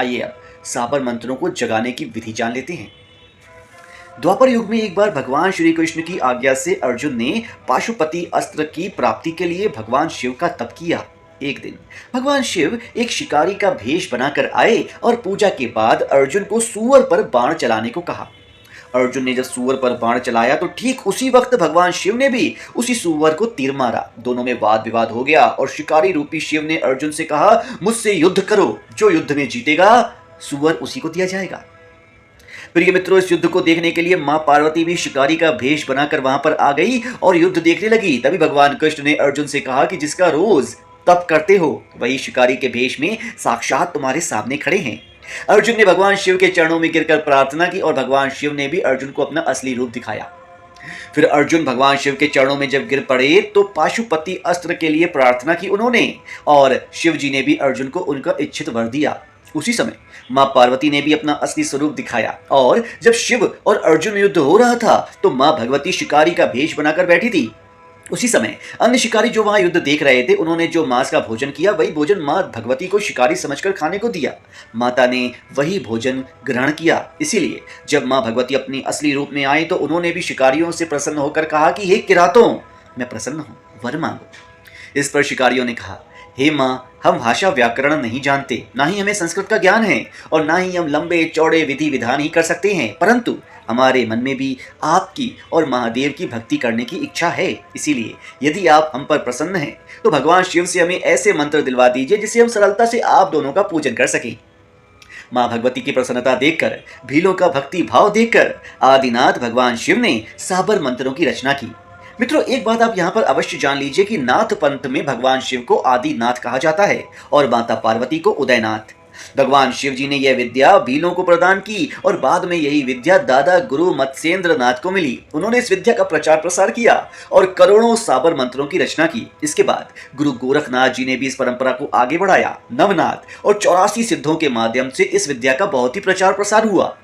आइए अब साबर मंत्रों को जगाने की विधि जान लेते हैं। द्वापर युग में एक बार भगवान श्री कृष्ण की आज्ञा से अर्जुन ने पाशुपति अस्त्र की प्राप्ति के लिए भगवान शिव का तप किया। एक दिन भगवान शिव एक शिकारी का भेष बनाकर आए और पूजा के बाद अर्जुन को सूअर पर बाण चलाने को कहा। अर्जुन ने जब सूअर पर बाण चलाया तो ठीक उसी वक्त भगवान शिव ने भी उसी सूअर को तीर मारा। दोनों में वाद विवाद हो गया और शिकारी रूपी शिव ने अर्जुन से कहा, मुझसे युद्ध करो, जो युद्ध में जीतेगा सूअर उसी को दिया जाएगा। प्रिय मित्रों, इस युद्ध को देखने के लिए मां पार्वती भी शिकारी का भेष बनाकर वहां पर आ गई और युद्ध देखने लगी। तभी भगवान कृष्ण ने अर्जुन से कहा कि जिसका रोज तप करते हो वही शिकारी के भेष में साक्षात तुम्हारे सामने खड़े हैं। अर्जुन ने भगवान शिव के चरणों में गिरकर प्रार्थना की और भगवान शिव ने भी अर्जुन को अपना असली रूप दिखाया। फिर अर्जुन भगवान शिव के चरणों में जब गिर पड़े तो पाशुपति अस्त्र के लिए प्रार्थना की उन्होंने और शिव जी ने भी अर्जुन को उनका इच्छित वर दिया। उसी समय मां पार्वती ने भी अपना असली स्वरूप दिखाया और जब शिव और अर्जुन में युद्ध हो रहा था तो मां भगवती शिकारी का भेष बनाकर बैठी थी। उसी समय अन्य शिकारी जो वहां युद्ध देख रहे थे उन्होंने जो मांस का भोजन किया वही भोजन मां भगवती को शिकारी समझकर खाने को दिया। माता ने वही भोजन ग्रहण किया। इसीलिए जब मां भगवती अपनी असली रूप में आई तो उन्होंने भी शिकारियों से प्रसन्न होकर कहा कि हे किरातों, मैं प्रसन्न हूं, वर मांगो। इस पर शिकारियों ने कहा, हे मां, हम भाषा व्याकरण नहीं जानते, ना ही हमें संस्कृत का ज्ञान है और ना ही हम लंबे चौड़े विधि विधान ही कर सकते हैं, परंतु हमारे मन में भी आपकी और महादेव की भक्ति करने की इच्छा है। इसीलिए यदि आप हम पर प्रसन्न हैं तो भगवान शिव से हमें ऐसे मंत्र दिलवा दीजिए जिससे हम सरलता से आप दोनों का पूजन कर सकें। मां भगवती की प्रसन्नता देखकर, भीलों का भक्ति भाव देखकर आदिनाथ भगवान शिव ने साबर मंत्रों की रचना की। मित्रों, एक बात आप यहाँ पर अवश्य जान लीजिए कि नाथ पंथ में भगवान शिव को आदिनाथ कहा जाता है और माता पार्वती को उदयनाथ। भगवान शिव जी ने यह विद्या भीलों को प्रदान की और बाद में यही विद्या दादा गुरु मत्स्येंद्र नाथ को मिली। उन्होंने इस विद्या का प्रचार प्रसार किया और करोड़ों साबर मंत्रों की रचना की। इसके बाद गुरु गोरखनाथ जी ने भी इस परंपरा को आगे बढ़ाया। नवनाथ और 84 सिद्धों के माध्यम से इस विद्या का बहुत ही प्रचार प्रसार हुआ।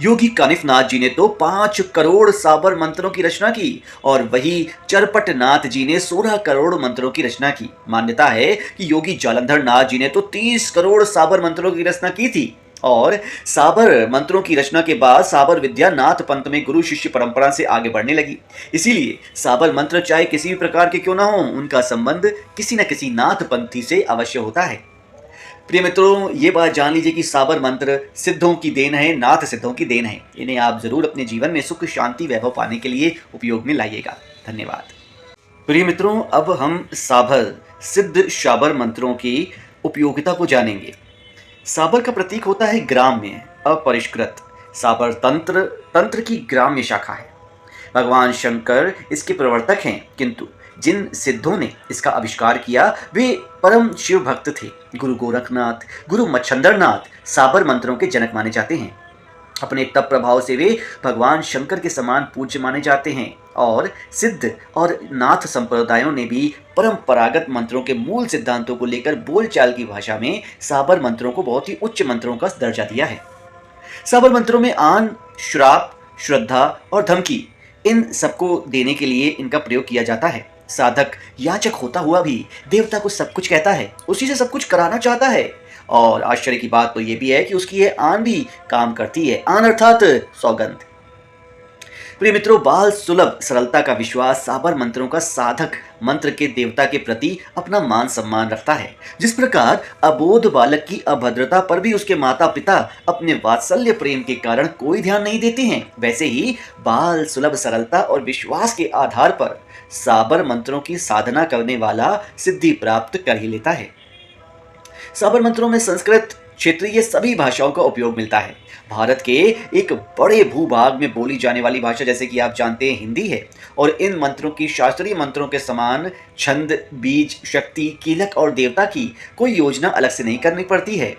योगी कानिफनाथ जी ने तो 5 करोड़ साबर मंत्रों की रचना की और वही चरपटनाथ जी ने 16 करोड़ मंत्रों की रचना की। मान्यता है कि योगी जालंधर नाथ जी ने तो 30 करोड़ साबर मंत्रों की रचना की थी। और साबर मंत्रों की रचना के बाद साबर विद्या नाथ पंथ में गुरु शिष्य परंपरा से आगे बढ़ने लगी। इसीलिए साबर मंत्र चाहे किसी भी प्रकार के क्यों ना हो, उनका संबंध किसी न किसी नाथ पंथी से अवश्य होता है। प्रिय मित्रों, ये बात जान लीजिए कि साबर मंत्र सिद्धों की देन है, नाथ सिद्धों की देन है। इन्हें आप जरूर अपने जीवन में सुख शांति वैभव पाने के लिए उपयोग में लाइएगा। धन्यवाद। प्रिय मित्रों, अब हम साबर सिद्ध शाबर मंत्रों की उपयोगिता को जानेंगे। साबर का प्रतीक होता है ग्राम्य, अपरिष्कृत। साबर तंत्र की ग्राम्य शाखा है। भगवान शंकर इसके प्रवर्तक हैं, किंतु जिन सिद्धों ने इसका आविष्कार किया वे परम शिव भक्त थे। गुरु गोरखनाथ, गुरु मच्छंदरनाथ साबर मंत्रों के जनक माने जाते हैं। अपने तप प्रभाव से वे भगवान शंकर के समान पूज्य माने जाते हैं और सिद्ध और नाथ संप्रदायों ने भी परंपरागत मंत्रों के मूल सिद्धांतों को लेकर बोलचाल की भाषा में साबर मंत्रों को बहुत ही उच्च मंत्रों का दर्जा दिया है। साबर मंत्रों में आन, श्राप, श्रद्धा और धमकी, इन सबको देने के लिए इनका प्रयोग किया जाता है। साधक याचक होता हुआ भी देवता को सब कुछ कहता है, उसी से सब कुछ कराना चाहता है। और आश्चर्य की बात तो यह भी है कि उसकी यह आन भी काम करती है। आन अर्थात सौगंध। प्रिय मित्रों, बाल सुलभ सरलता का विश्वास साबर मंत्रों का साधक मंत्र के देवता के प्रति अपना मान सम्मान रखता है। जिस प्रकार अबोध बालक की अभद्रता पर भी उसके माता पिता अपने वात्सल्य प्रेम के कारण कोई ध्यान नहीं देते हैं, वैसे ही बाल सुलभ सरलता और विश्वास के आधार पर साबर मंत्रों की साधना करने वाला सिद्धि प्राप्त कर ही लेता है। साबर मंत्रों में संस्कृत, क्षेत्रीय सभी भाषाओं का उपयोग मिलता है। भारत के एक बड़े भूभाग में बोली जाने वाली भाषा जैसे कि आप जानते हैं हिंदी है और इन मंत्रों की शास्त्रीय मंत्रों के समान छंद, बीज, शक्ति, कीलक और देवता की कोई योजना अलग से नहीं करनी पड़ती है।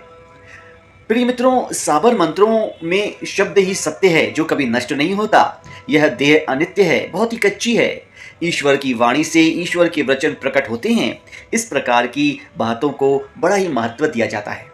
प्रिय मित्रों, साबर मंत्रों में शब्द ही सत्य है जो कभी नष्ट नहीं होता। यह देह अनित्य है, बहुत ही कच्ची है। ईश्वर की वाणी से ईश्वर के वचन प्रकट होते हैं। इस प्रकार की बातों को बड़ा ही महत्व दिया जाता है।